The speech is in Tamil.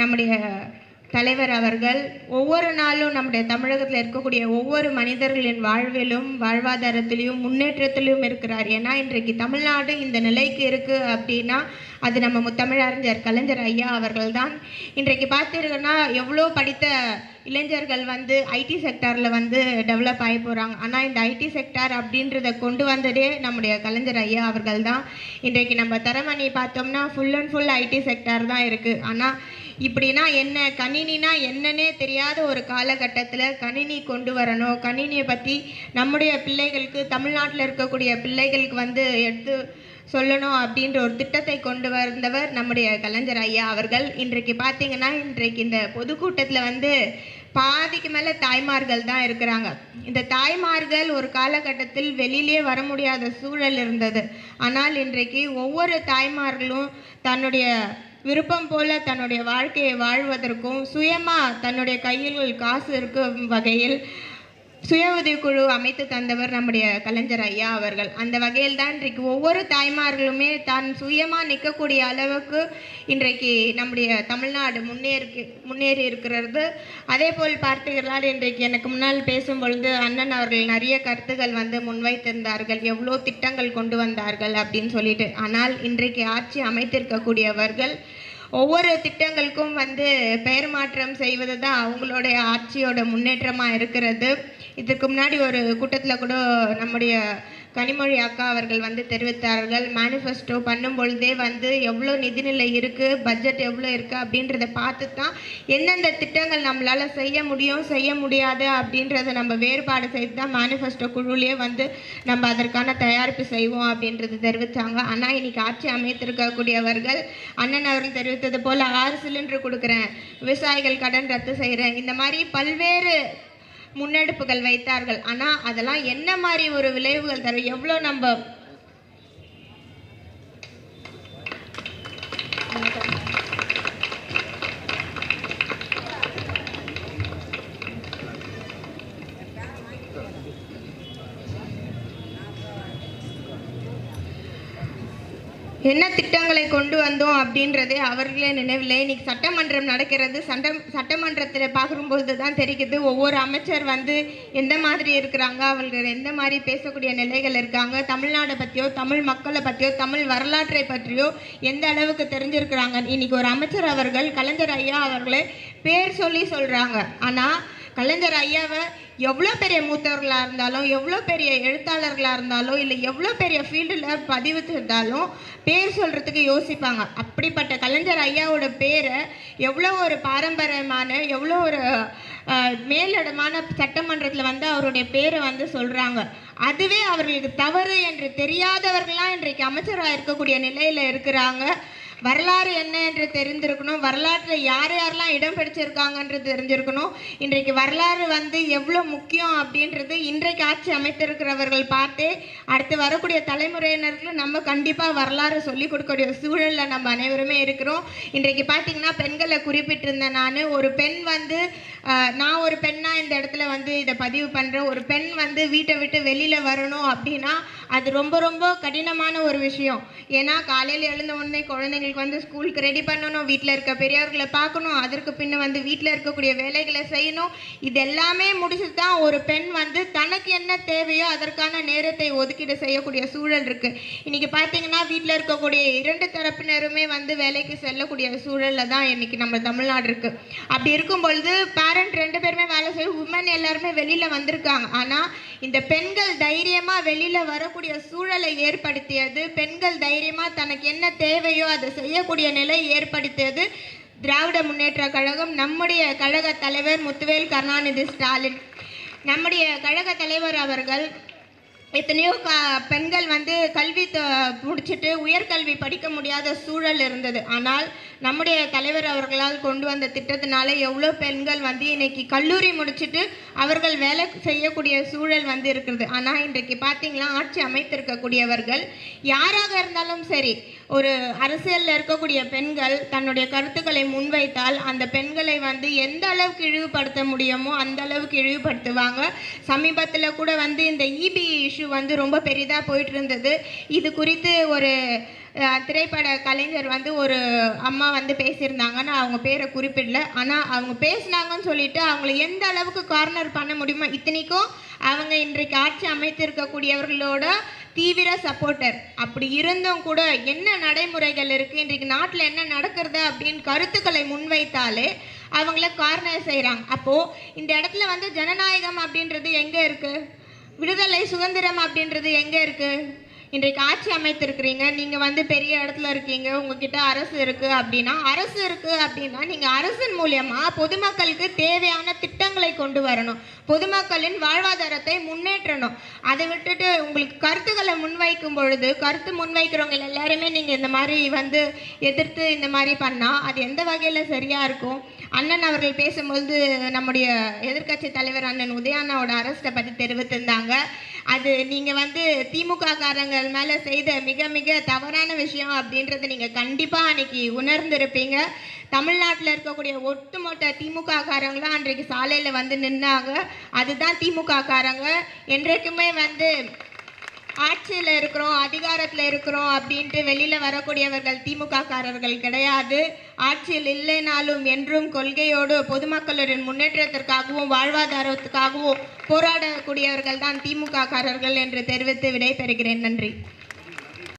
நம்முடைய தலைவர் அவர்கள் ஒவ்வொரு நாளும் நம்முடைய தமிழகத்தில் இருக்கக்கூடிய ஒவ்வொரு மனிதர்களின் வாழ்விலும் வாழ்வாதாரத்திலையும் முன்னேற்றத்திலும் இருக்கிறார். ஏன்னா இன்றைக்கு தமிழ்நாடு இந்த நிலைக்கு இருக்குது அப்படின்னா அது நம்ம முத்தமிழறிஞர் கலைஞர் ஐயா அவர்கள் தான். இன்றைக்கு பார்த்தீங்கன்னா எவ்வளோ படித்த இளைஞர்கள் வந்து ஐடி செக்டாரில் வந்து டெவலப் ஆகி போகிறாங்க. ஆனால் இந்த ஐடி செக்டார் அப்படின்றத கொண்டு வந்ததே நம்முடைய கலைஞர் ஐயா அவர்கள் தான். இன்றைக்கு நம்ம தரமணி பார்த்தோம்னா full and full IT sector தான் இருக்குது. ஆனால் இப்படின்னா என்ன, கணினினா என்னன்னே தெரியாத ஒரு காலகட்டத்தில் கணினி கொண்டு வரணும், கணினியை பற்றி நம்முடைய பிள்ளைகளுக்கு, தமிழ்நாட்டில் இருக்கக்கூடிய பிள்ளைகளுக்கு வந்து எடுத்து சொல்லணும் அப்படின்ற ஒரு திட்டத்தை கொண்டு வந்தவர் நம்முடைய கலைஞர் ஐயா அவர்கள். இன்றைக்கு பார்த்தீங்கன்னா இன்றைக்கு இந்த பொதுக்கூட்டத்தில் வந்து பாதிக்கு மேலே தாய்மார்கள் தான் இருக்கிறாங்க. இந்த தாய்மார்கள் ஒரு காலகட்டத்தில் வெளியிலே வர முடியாத சூழல் இருந்தது. ஆனால் இன்றைக்கு ஒவ்வொரு தாய்மார்களும் தன்னுடைய விருப்பம் போல தன்னுடைய வாழ்க்கையை வாழ்வதற்கும் சுயமாக தன்னுடைய கையில் காசு இருக்கும் வகையில் சுய உதவிக்குழு அமைத்து தந்தவர் நம்முடைய கலைஞர் ஐயா அவர்கள். அந்த வகையில் தான் இன்றைக்கு ஒவ்வொரு தாய்மார்களுமே தான் சுயமாக நிற்கக்கூடிய அளவுக்கு இன்றைக்கு நம்முடைய தமிழ்நாடு முன்னேறி இருக்கிறது. அதே போல் பார்த்தீர்களால் இன்றைக்கு எனக்கு முன்னால் பேசும் பொழுது அண்ணன் அவர்கள் நிறைய கருத்துக்கள் வந்து முன்வைத்திருந்தார்கள், எவ்வளோ திட்டங்கள் கொண்டு வந்தார்கள் அப்படின்னு சொல்லிட்டு. ஆனால் இன்றைக்கு ஆட்சி அமைத்திருக்கக்கூடியவர்கள் ஒவ்வொரு திட்டங்களுக்கும் வந்து பெயர் மாற்றம் செய்வது தான் அவங்களுடைய ஆட்சியோட முன்னேற்றமாக இருக்கிறது. இதுக்கு முன்னாடி ஒரு கூட்டத்தில் கூட நம்முடைய கனிமொழி அக்கா அவர்கள் வந்து தெரிவித்தார்கள், மேனிஃபெஸ்டோ பண்ணும் பொழுதே வந்து எவ்வளோ நிதிநிலை இருக்குது, பட்ஜெட் எவ்வளோ இருக்குது அப்படின்றத பார்த்து தான் எந்தெந்த திட்டங்கள் நம்மளால் செய்ய முடியும் செய்ய முடியாது அப்படின்றத நம்ம வேறுபாடு செய்து தான் மேனிஃபெஸ்டோ குழுவிலே வந்து நம்ம அதற்கான தயாரிப்பு செய்வோம் அப்படின்றது தெரிவித்தாங்க. ஆனால் இன்றைக்கி ஆட்சி அமைத்திருக்கக்கூடியவர்கள் அண்ணன் அவர்கள் தெரிவித்தது போல் 6 சிலிண்டர் கொடுக்குறேன், விவசாயிகள் கடன் ரத்து செய்கிறேன், இந்த மாதிரி பல்வேறு முன்னெடுப்புகள் வைத்தார்கள். ஆனால் அதெல்லாம் என்ன மாதிரி ஒரு விளைவுகள் தரும், எவ்வளோ நம்ம என்ன திட்டங்களை கொண்டு வந்தோம் அப்படின்றதே அவர்களே நினைவில்லை. இன்னைக்கு சட்டமன்றம் நடக்கிறது. சட்டமன்றத்தில் பார்க்கும்போது தான் தெரியுது ஒவ்வொரு அமைச்சர் வந்து எந்த மாதிரி இருக்கிறாங்க, அவர்கள் எந்த மாதிரி பேசக்கூடிய நிலைகள் இருக்காங்க, தமிழ்நாடை பற்றியோ தமிழ் மக்களை பற்றியோ தமிழ் வரலாற்றை பற்றியோ எந்த அளவுக்கு தெரிஞ்சிருக்கிறாங்க. இன்னைக்கு ஒரு அமைச்சர் அவர்கள் கலைஞர் ஐயா அவர்களே பேர் சொல்லி சொல்கிறாங்க. ஆனால் கலைஞர் ஐயாவை எவ்வளோ பெரிய மூத்தவர்களாக இருந்தாலும், எவ்வளோ பெரிய எழுத்தாளர்களாக இருந்தாலும், இல்லை எவ்வளோ பெரிய ஃபீல்டில் பதிவு இருந்தாலும் பேர் சொல்கிறதுக்கு யோசிப்பாங்க. அப்படிப்பட்ட கலைஞர் ஐயாவோட பேரை எவ்வளோ ஒரு பாரம்பரியமான எவ்வளோ ஒரு மேலிடமான சட்டமன்றத்தில் வந்து அவருடைய பேரை வந்து சொல்கிறாங்க. அதுவே அவர்களுக்கு தவறு என்று தெரியாதவர்களாம் இன்றைக்கு அமைச்சராக இருக்கக்கூடிய நிலையில் இருக்கிறாங்க. வரலாறு என்ன என்று தெரிந்திருக்கணும், வரலாற்றில் யார் யாரெல்லாம் இடம் பிடிச்சிருக்காங்கன்றது தெரிஞ்சிருக்கணும். இன்றைக்கு வரலாறு வந்து எவ்வளோ முக்கியம் அப்படின்றது இன்றைக்கு ஆட்சி அமைத்திருக்கிறவர்கள் பார்த்தே அடுத்து வரக்கூடிய தலைமுறையினருக்கு நம்ம கண்டிப்பாக வரலாறு சொல்லிக் கொடுக்கக்கூடிய சூழலில் நம்ம அனைவருமே இருக்கிறோம். இன்றைக்கு பார்த்திங்கன்னா பெண்களை குறிப்பிட்டிருந்தேன் நான். ஒரு பெண் வந்து நான் ஒரு பெண்ணாக இந்த இடத்துல வந்து இதை பதிவு பண்ணுறேன். ஒரு பெண் வந்து வீட்டை விட்டு வெளியில் வரணும் அப்படின்னா அது ரொம்ப ரொம்ப கடினமான ஒரு விஷயம். ஏன்னா காலையில் எழுந்த உடனே குழந்தைங்களுக்கு வந்து ஸ்கூலுக்கு ரெடி பண்ணணும், வீட்டில் இருக்க பெரியவர்களை பார்க்கணும், அதற்கு பின்ன வந்து வீட்டில் இருக்கக்கூடிய வேலைகளை செய்யணும். இது எல்லாமே முடிச்சுட்டு தான் ஒரு பெண் வந்து தனக்கு என்ன தேவையோ அதற்கான நேரத்தை ஒதுக்கீடு செய்யக்கூடிய சூழல் இருக்குது. இன்றைக்கி பார்த்தீங்கன்னா வீட்டில் இருக்கக்கூடிய 2 தரப்பினருமே வந்து வேலைக்கு செல்லக்கூடிய சூழலில் தான் இன்றைக்கி நம்ம தமிழ்நாடு இருக்குது. அப்படி இருக்கும் பொழுது பேரண்ட் 2 பேருமே வேலை செய்யும், உமன் எல்லாருமே வெளியில் வந்திருக்காங்க. ஆனால் இந்த பெண்கள் தைரியமாக வெளியில் வரக்கூடிய சூழலை ஏற்படுத்தியது, பெண்கள் தைரியமாக தனக்கு என்ன தேவையோ அதை செய்யக்கூடிய நிலை ஏற்படுத்தியது திராவிட முன்னேற்ற கழகம், நம்முடைய கழக தலைவர் முத்துவேல் கருணாநிதி ஸ்டாலின். நம்முடைய கழக தலைவர் அவர்கள் எத்தனையோ பெண்கள் வந்து கல்வி முடிச்சுட்டு உயர்கல்வி படிக்க முடியாத சூழல் இருந்தது. ஆனால் நம்முடைய தலைவர் அவர்களால் கொண்டு வந்த திட்டத்தினால எவ்வளோ பெண்கள் வந்து இன்னைக்கு கல்லூரி முடிச்சுட்டு அவர்கள் வேலை செய்யக்கூடிய சூழல் வந்து இருக்கிறது. ஆனால் இன்றைக்கு பார்த்தீங்கன்னா ஆட்சி அமைத்திருக்கக்கூடியவர்கள் யாராக இருந்தாலும் சரி, ஒரு அரசியலில் இருக்கக்கூடிய பெண்கள் தன்னுடைய கருத்துக்களை முன்வைத்தால் அந்த பெண்களை வந்து எந்த அளவுக்கு இழிவுபடுத்த முடியுமோ அந்த அளவுக்கு இழிவுபடுத்துவாங்க. சமீபத்தில் கூட வந்து இந்த இபி இஷ்யூ வந்து ரொம்ப பெரிதாக போயிட்டு இருந்தது. இது குறித்து ஒரு திரைப்பட கலைஞர் வந்து ஒரு அம்மா வந்து பேசியிருந்தாங்க. நான் அவங்க பேரை குறிப்பிடல. ஆனால் அவங்க பேசினாங்கன்னு சொல்லிட்டு அவங்கள எந்த அளவுக்கு கார்னர் பண்ண முடியுமோ, இத்தனைக்கும் அவங்க இன்றைக்கு ஆட்சி அமைத்திருக்கக்கூடியவர்களோட தீவிர சப்போர்ட்டர். அப்படி இருந்தும் கூட என்ன நடைமுறைகள் இருக்குது, இன்றைக்கு நாட்டில் என்ன நடக்கிறது அப்படின்னு கருத்துக்களை முன்வைத்தாலே அவங்கள கார்னர் செய்கிறாங்க. அப்போது இந்த இடத்துல வந்து ஜனநாயகம் அப்படின்றது எங்கே இருக்குது? விடுதலை சுதந்திரம் அப்படின்றது எங்கே இருக்குது? இன்றைக்கு ஆட்சி அமைத்திருக்கிறீங்க, நீங்கள் வந்து பெரிய இடத்துல இருக்கீங்க, உங்ககிட்ட அரசு இருக்குது அப்படின்னா நீங்கள் அரசின் மூலியமாக பொதுமக்களுக்கு தேவையான திட்டங்களை கொண்டு வரணும், பொதுமக்களின் வாழ்வாதாரத்தை முன்னேற்றணும். அதை விட்டுட்டு உங்களுக்கு கருத்துக்களை முன்வைக்கும் பொழுது கருத்து முன்வைக்கிறவங்க எல்லாருமே நீங்கள் இந்த மாதிரி வந்து எதிர்த்து இந்த மாதிரி பண்ணால் அது எந்த வகையில் சரியாக இருக்கும்? அண்ணன் அவர்கள் பேசும்போது நம்முடைய எதிர்க்கட்சி தலைவர் அண்ணன் உதயானாவோட அரசை பற்றி தெரிவித்திருந்தாங்க. அது நீங்கள் வந்து திமுக காரங்கள் மேலே செய்த மிக மிக தவறான விஷயம் அப்படின்றத நீங்கள் கண்டிப்பாக அன்றைக்கி உணர்ந்திருப்பீங்க. தமிழ்நாட்டில் இருக்கக்கூடிய ஒட்டுமொத்த திமுக காரங்களாம் அன்றைக்கு சாலையில் வந்து நின்னாங்க. அதுதான் திமுக காரங்க. என்றைக்குமே வந்து ஆட்சியில் இருக்கிறோம், அதிகாரத்தில் இருக்கிறோம் அப்படின்ட்டு வெளியில் வரக்கூடியவர்கள் திமுக காரர்கள் கிடையாது. ஆட்சியில் இல்லைனாலும் என்றும் கொள்கையோடு பொதுமக்களின் முன்னேற்றத்திற்காகவும் வாழ்வாதாரத்துக்காகவும் போராடக்கூடியவர்கள் தான் திமுக காரர்கள் என்று தெரிவித்து விடைபெறுகிறேன். நன்றி.